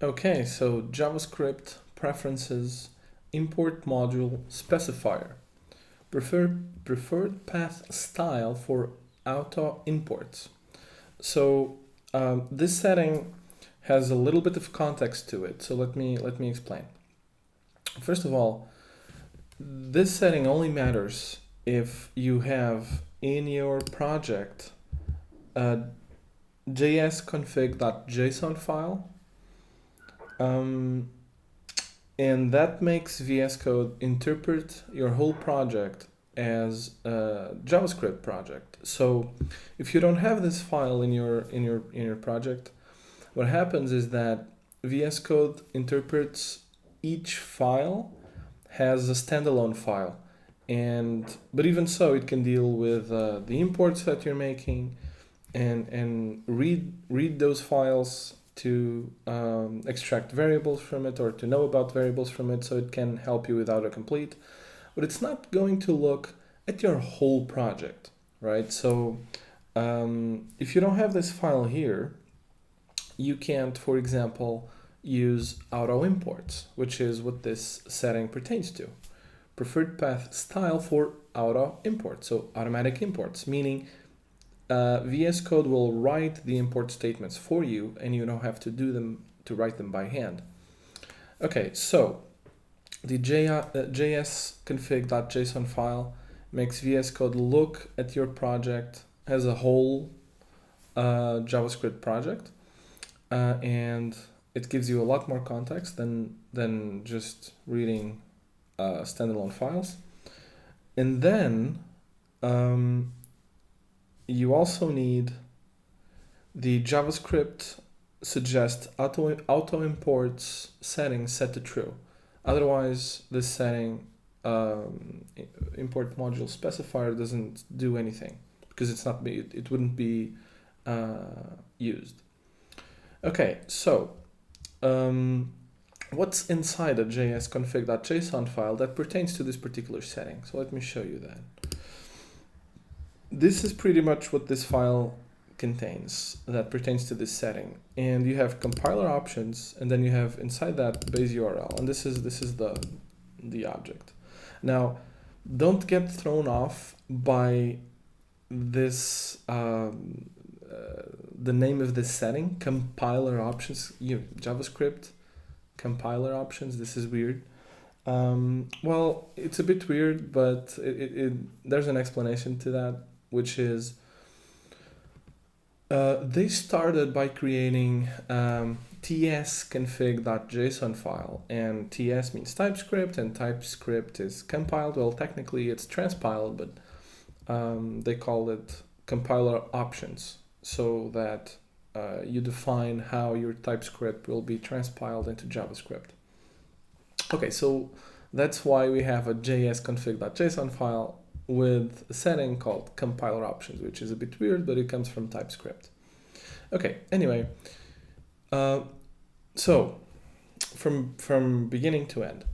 Okay, so JavaScript preferences import module specifier preferred path style for auto imports. So this setting has a little bit of context to it. So let me explain. First of all, this setting only matters if you have in your project a jsconfig.json file, and that makes VS Code interpret your whole project as a JavaScript project. So if you don't have this file in your project, what happens is that VS Code interprets each file has a standalone file, and but even so, it can deal with the imports that you're making, and read those files to extract variables from it or to know about variables from it, so it can help you with autocomplete. But it's not going to look at your whole project, right? So if you don't have this file here, you can't, for example, use auto imports, which is what this setting pertains to. Preferred path style for auto imports, so automatic imports, meaning VS Code will write the import statements for you, and you don't have to write them by hand. Okay, so the jsconfig.json file makes VS Code look at your project as a whole JavaScript project, and it gives you a lot more context than just reading standalone files. And then you also need the JavaScript suggest auto imports setting set to true. Otherwise, this setting import module specifier doesn't do anything because it wouldn't be used. Okay, so what's inside a jsconfig.json file that pertains to this particular setting? So let me show you that. This is pretty much what this file contains that pertains to this setting, and you have compiler options, and then you have inside that base URL, and this is the object. Now, don't get thrown off by this the name of this setting, compiler options. JavaScript compiler options. This is weird. Well, it's a bit weird, but there's an explanation to that, which is they started by creating tsconfig.json file, and ts means TypeScript, and TypeScript is compiled. Well, technically it's transpiled, but they call it compiler options, so that you define how your TypeScript will be transpiled into JavaScript. Okay, so that's why we have a jsconfig.json file with a setting called compiler options, which is a bit weird, but it comes from TypeScript. Okay, anyway, so from beginning to end,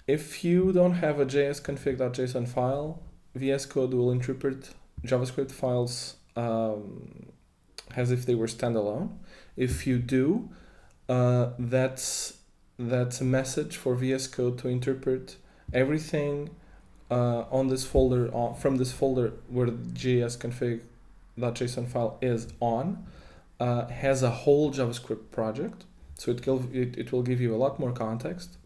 if you don't have a jsconfig.json file, VS Code will interpret JavaScript files as if they were standalone. If you do, that's a message for VS Code to interpret everything on this folder, from this folder where the jsconfig.json file is on, has a whole JavaScript project, so it will give you a lot more context.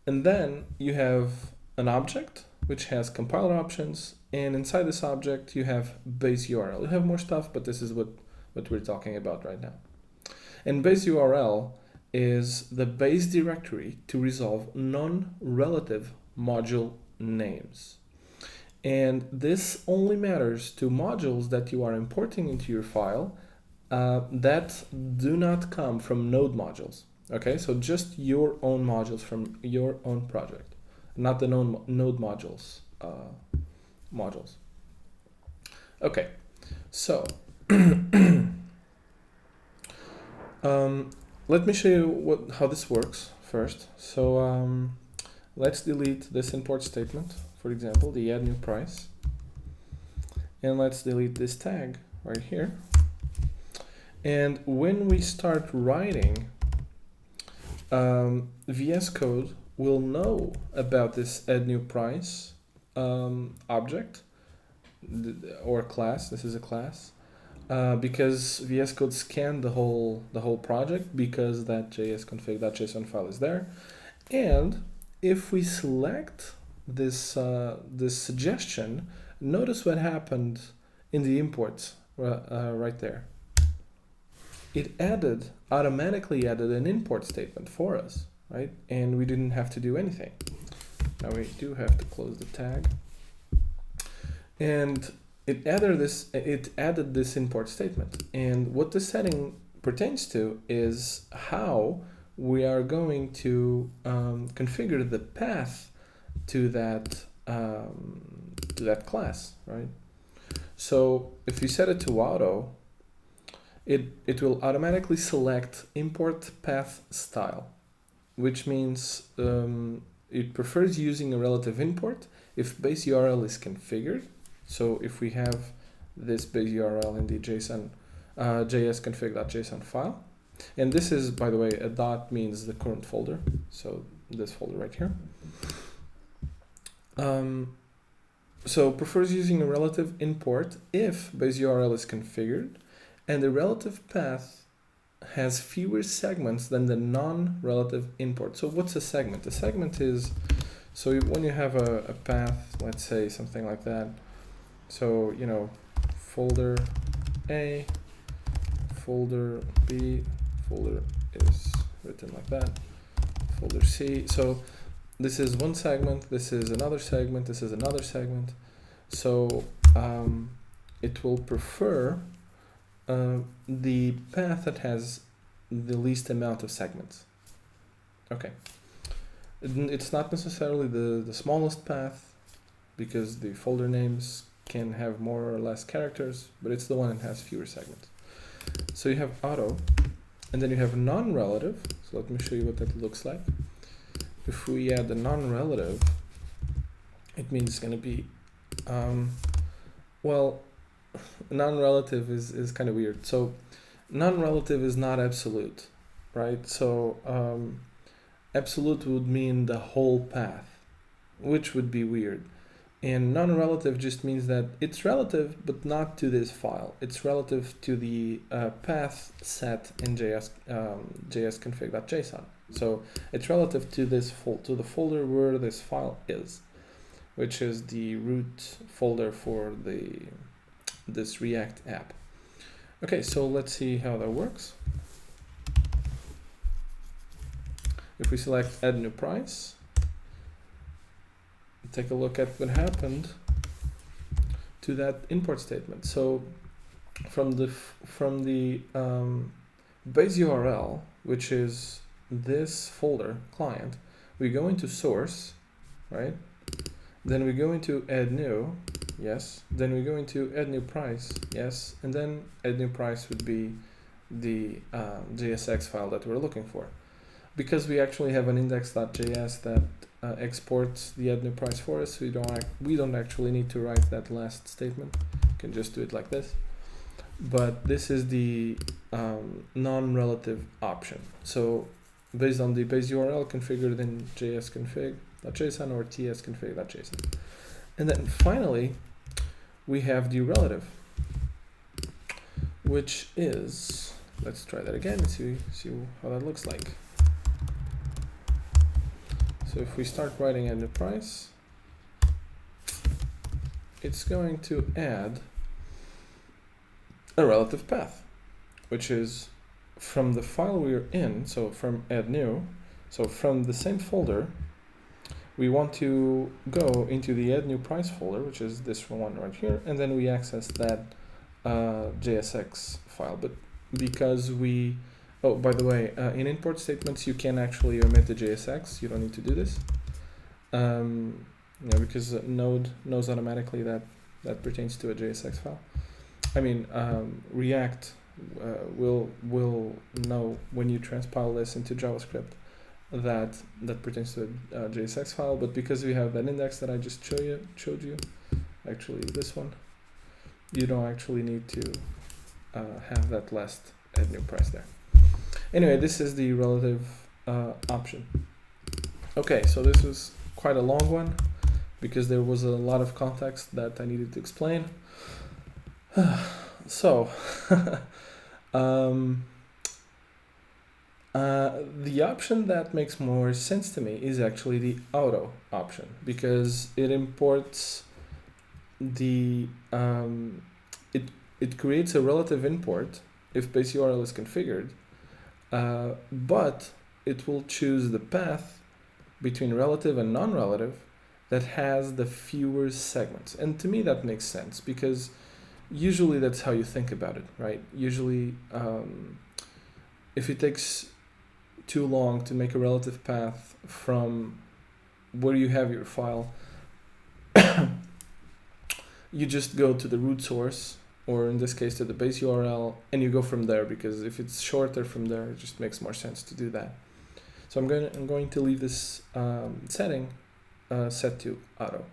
And then you have an object which has compiler options, and inside this object you have base URL. You have more stuff, but this is what we're talking about right now. And base URL is the base directory to resolve non-relative module names. And this only matters to modules that you are importing into your file that do not come from node modules. Okay, so just your own modules from your own project, not the node modules. Okay, so let me show you how this works first. So let's delete this import statement, for example, the add new price, and let's delete this tag right here. And when we start writing, VS Code will know about this add new price object or class. This is a class. Because VS Code scanned the whole project because that jsconfig.json file is there, and if we select this this suggestion, notice what happened in the imports right there. It automatically added an import statement for us, right? And we didn't have to do anything. Now we do have to close the tag, and it added this import statement. And what the setting pertains to is how we are going to configure the path to that class, right? So if you set it to auto, it will automatically select import path style, which means it prefers using a relative import if base URL is configured. So if we have this base URL in the jsconfig.json file, and this is, by the way, a dot means the current folder, so this folder right here. So prefers using a relative import if base URL is configured and the relative path has fewer segments than the non-relative import. So what's a segment? A segment is, so when you have a path, let's say something like that. So, you know, folder A, folder B, folder is written like that, folder C. So this is one segment, this is another segment, this is another segment. So it will prefer the path that has the least amount of segments. Okay. It's not necessarily the smallest path, because the folder names can have more or less characters, but it's the one that has fewer segments. So you have auto, and then you have non-relative. So let me show you what that looks like. If we add the non-relative, it means it's going to be, well, non-relative is kind of weird. So non-relative is not absolute, right? So absolute would mean the whole path, which would be weird. And non-relative just means that it's relative, but not to this file. It's relative to the path set in jsconfig.json. So it's relative to this to the folder where this file is, which is the root folder for this React app. Okay, so let's see how that works. If we select add new price, take a look at what happened to that import statement. So from the base URL, which is this folder client, we go into source, right? Then we go into add new, yes. Then we go into add new price, yes. And then add new price would be the JSX file that we're looking for. Because we actually have an index.js that exports the add new price for us, we don't actually need to write that last statement. You can just do it like this. But this is the non-relative option. So based on the base URL configured in jsconfig.json or tsconfig.json. And then finally, we have the relative, which is, let's try that again and see how that looks like. So if we start writing add new price, it's going to add a relative path, which is from the file we're in, so from add new, so from the same folder, we want to go into the add new price folder, which is this one right here, and then we access that JSX file. But because we, oh, by the way, in import statements, you can actually omit the JSX. You don't need to do this, because Node knows automatically that pertains to a JSX file. I mean, React will know when you transpile this into JavaScript that pertains to a JSX file. But because we have that index that I just showed you, actually this one, you don't actually need to have that last add new price there. Anyway, this is the relative option. Okay, so this was quite a long one because there was a lot of context that I needed to explain. So, the option that makes more sense to me is actually the auto option because it imports the it creates a relative import if base URL is configured, but it will choose the path between relative and non-relative that has the fewer segments. And to me that makes sense because usually that's how you think about it, right? Usually if it takes too long to make a relative path from where you have your file, you just go to the root source, or in this case to the base URL, and you go from there, because if it's shorter from there, it just makes more sense to do that. So I'm going to leave this setting set to auto.